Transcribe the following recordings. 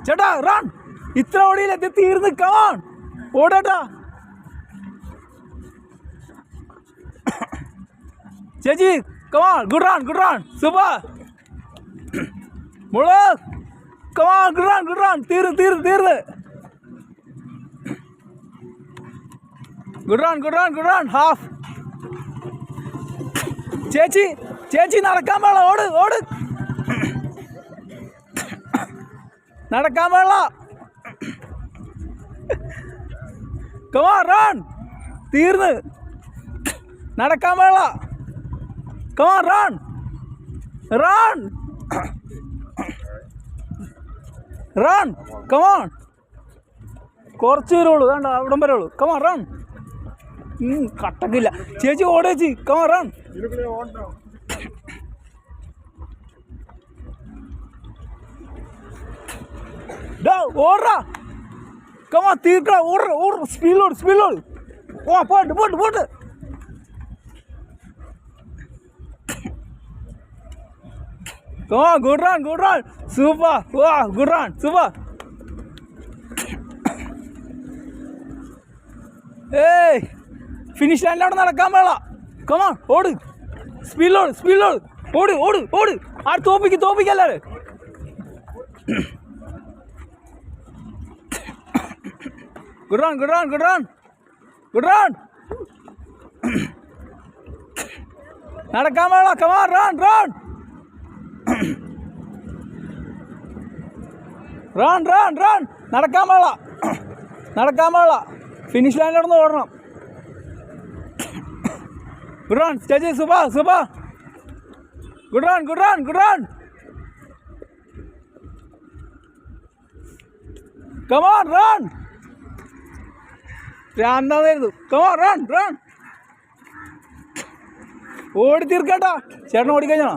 ചേട്ടാ റൺ. ഇത്ര ഓടിയില്ല, ഇത് തീർന്ന്. കമോൺ ഓടേട്ടാ. ചേച്ചി come on, good run, good run, super. മോള് come on, good run, good run. തീർന്ന്. Good run, good run, good run. Half. ചേച്ചി നടക്കാൻ പാടില്ല, ഓട്. നടക്കാൻ പാടില്ല. Come on run. തീർന്ന്. നടക്കാൻ പാടില്ല. Come on run. കമോൺ. കുറച്ച് വരുള്ളൂ, വേണ്ട അവിടം വരെ ഉള്ളൂ. Come on run. കട്ടക്കില്ല. ചേച്ചി ഓടേച്ചി. Come on run. ഓടാ. കമോൺ തീർക്ക. ഓട. സ്പീഡിലോട്. ഓ പോട്ട്. Come on, good run. Super. Wow, good run. Super. Hey, finish line out നടക്കാൻ പാടില്ല. Come on, ഓട്. സ്പീഡിലോട്. ഓട്. ആ തോപ്പിക്കല്ലേ. Good run. നടക്കാൻ പാടില്ല. Come on, run. റൺ. നടക്കാൻ പാടില്ല. ഫിനിഷ് ലൈനിലോടൊന്ന് ഓടണം. ഗുഡ് റൺ ചേച്ചി. Super. Good run. Come on run. എന്തായിരുന്നു. Come on run. ഓടി തീർക്കട്ടാ. ചേട്ടൻ ഓടിക്കഴിഞ്ഞോ.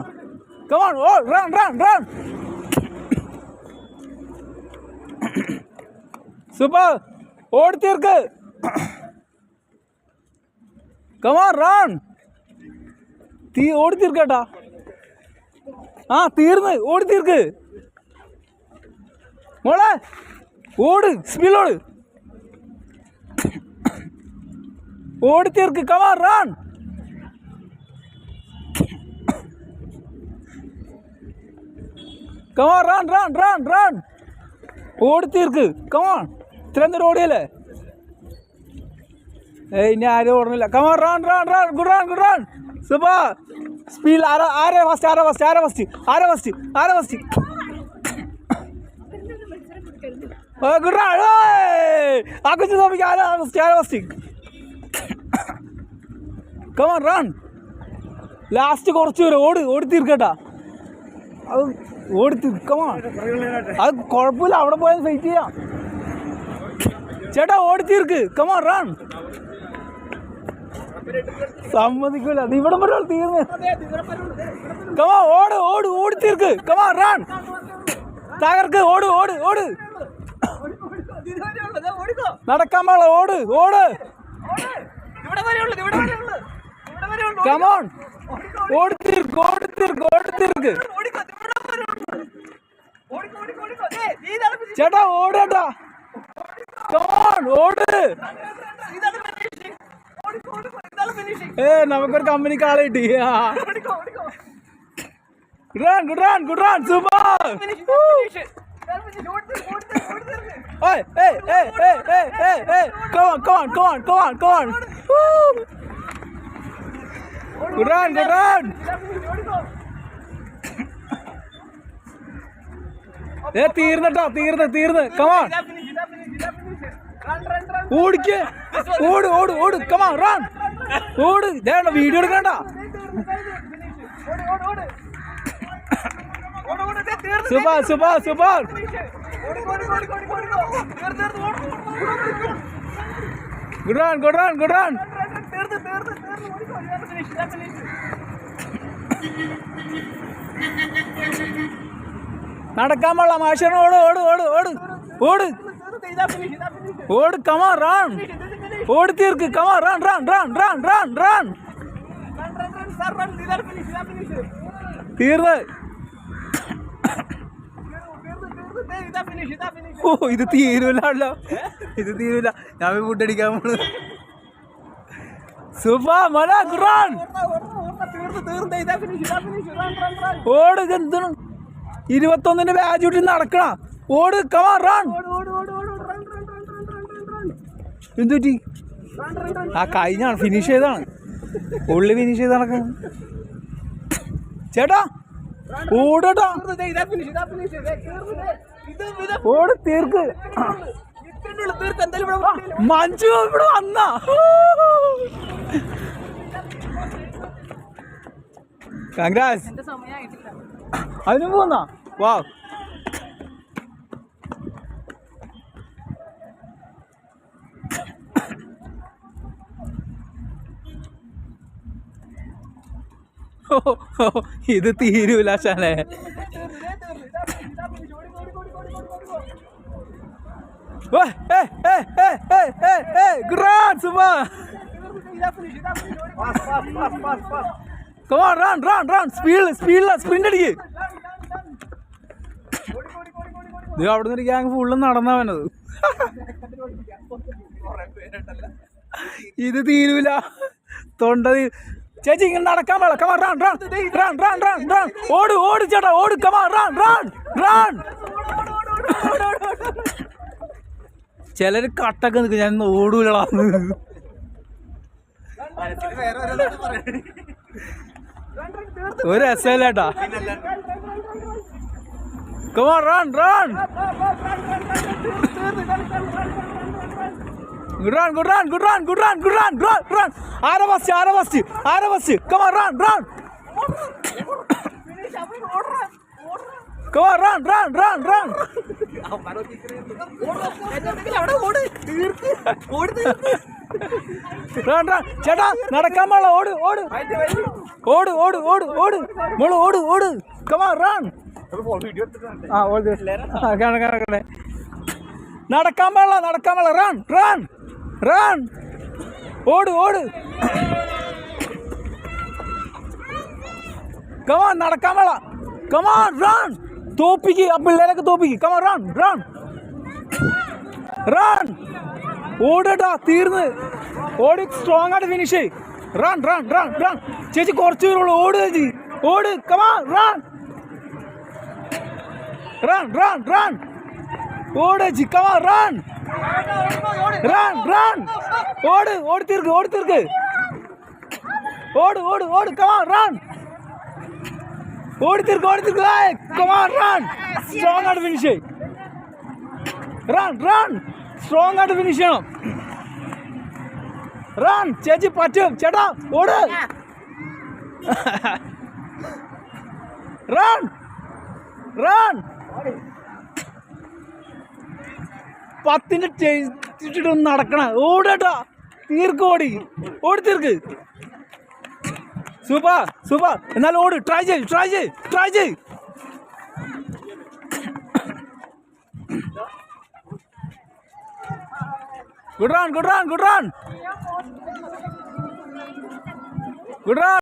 Come on run. സൂപ്പർ. ഓടി തീർക്ക്. Come on run. ഓടി തീർക്കട്ടാ. തീർന്ന്. ഓടി തീർക്ക് മോളെ. ഓട്. സ്പീഡിലോട്. ഓടി തീർക്ക്. Come on run. Come on run. ഓടി തീർക്ക്. കമോൺ. ഇത്രയും നേരം ഓടിയല്ലേ. ഇനി ആരും ഓടുന്നില്ല. Come on run. Good run. Super. Speed. ആരെ ഫസ്റ്റ്. Good run. ആ കൊച്ചു തോപ്പിക്ക്. ആരെ ഫസ്റ്റ്. Come on run. ലാസ്റ്റ് കുറച്ച് വരും. ഓടി തീർക്കട്ടാ. അത് ഓടി തീർക്കമോ. അത് കുഴപ്പമില്ല, അവിടെ പോയാൽ ഫൈറ്റ് ചെയ്യാം. ചേട്ടാ ഓടി തീർക്ക്. Come on run. സമ്മതിക്കൂല. അത് ഇവിടെ വരെ തീർന്ന്. കമോൺ ഓടി തീർക്ക്. Come on run. തകർക്ക്. ഓട്. നടക്കാൻ പാടില്ല. ഓട്. കമോൺ ഓടി തീർക്ക്. ചേട്ടാ ഓടേട്ടാ. കമോൺ ഓട്. നമുക്കൊരു കമ്പനിക്ക് ആളെ കിട്ടി. Good run. Super. Come on. Good run. തീർന്ന്. കമോൺ ഓടിക്ക്. ഓട്. Come on run. ഓട്. വീഡിയോ എടുക്കണ്ട. സൂപ്പർ. Good run. നടക്കാൻ പാടില്ല. മാഷർ ഓട്. Come on run. ഓടി തീർക്ക്. Come on run. തീർന്ന്. ഓ ഇത് തീരൂലല്ലോ, ഇത് തീരൂല. ഞാൻ ഫുഡ് അടിക്കാൻ പോണു. സൂപ്പർ മല റൺ. ഓട്, എന്താണ് 21ന്റെ ബാച്ച് വിട്ട് നടക്കണ. ഓട്, കമാ റൺ. എന്തുപറ്റി? ആ കഴിഞ്ഞാണ്, ഫിനിഷ് ചെയ്താണ്, ഉള്ളി ഫിനിഷ് ചെയ്ത് നടക്കണം. ചേട്ടാ ഓടട്ടാ, ഓട് തീർക്ക്. മഞ്ജു ഇവിടെ വന്നാ. കൺഗ്രാസ്. അതിന് പോന്നാ. വാ ഇത് തീരൂല ശാലേ. സ്പ്രിന്റ് അടിക്ക്. ഇത് അവിടെ നിന്ന് ഗ്യാങ് ഫുള്ള് നടന്നവനത്. ഇത് തീരൂല, തൊണ്ട. ചേച്ചി ഇങ്ങനെ നടക്കാൻ പാടില്ല. കമാ run run run run run run. ഓട് ഓട് ചേട്ടാ, ഓട്. കമാ റൺ റൺ റൺ. ചിലര് കട്ടൊക്കെ നിൽക്കും, ഞാൻ ഓടൂലടാ. ഒരു രസമില്ലേട്ടാ. കമാ run run. Good run, good run, good run, good run, good run, good run. Ara basti. Come on, run, run. Come on, run, run, run, run. Run, run. ചേട്ടാ നടക്കാൻ പാടില്ല. ഓട് ഓട് ഓട് ഓട് ഓട് ഓട് മോള് ഓട് ഓട്. Come on, run. ആ ഓട്. കാണേ നടക്കാൻ പാടില്ല. Run run run. ഓട് ഓട്. കമാൻ നടക്കാൻ പാടില്ല. Come on run. തോപ്പിക്ക്, ആ പിള്ളേരൊക്കെ തോപ്പിക്ക്. Come on run run run. ഓടട്ടാ, തീർന്ന്. ഓടി സ്ട്രോങ് ആയിട്ട് ഫിനിഷ് ചെയ്. Run run run run. ചേച്ചി കുറച്ച് പേരുള്ളൂ. ഓട് ചേച്ചി, ഓട്. Come on run run run run. ഓട് ചേച്ചി, കമാൻ റൺ റൺ റൺ. ഓട് ഓടി തീർക്ക്, ഓടി തീർക്ക്. ഓട് ഓട് ഓട്. Come on run. ഓടി തീർക്ക്, ഓടി തീർക്ക്. Come on run. സ്ട്രോങ് ആയിട്ട് ഫിനിഷ് ചെയ്. Run run. സ്ട്രോങ് ആയിട്ട് ഫിനിഷ് ചെയ്യണം. റൺ. ചേച്ചി പറ്റും. ചേട്ടാ ഓട്. Run run. 10 ചേച്ചിട്ടൊന്ന് നടക്കണ. ഓടട്ടാ, തീർക്ക്. ഓടി ഓടി തീർക്ക്. Super super. എന്നാലും ഓട്. ട്രൈ ചെയ് ട്രൈ ചെയ് ട്രൈ ചെയ്. Good run good run good run good run.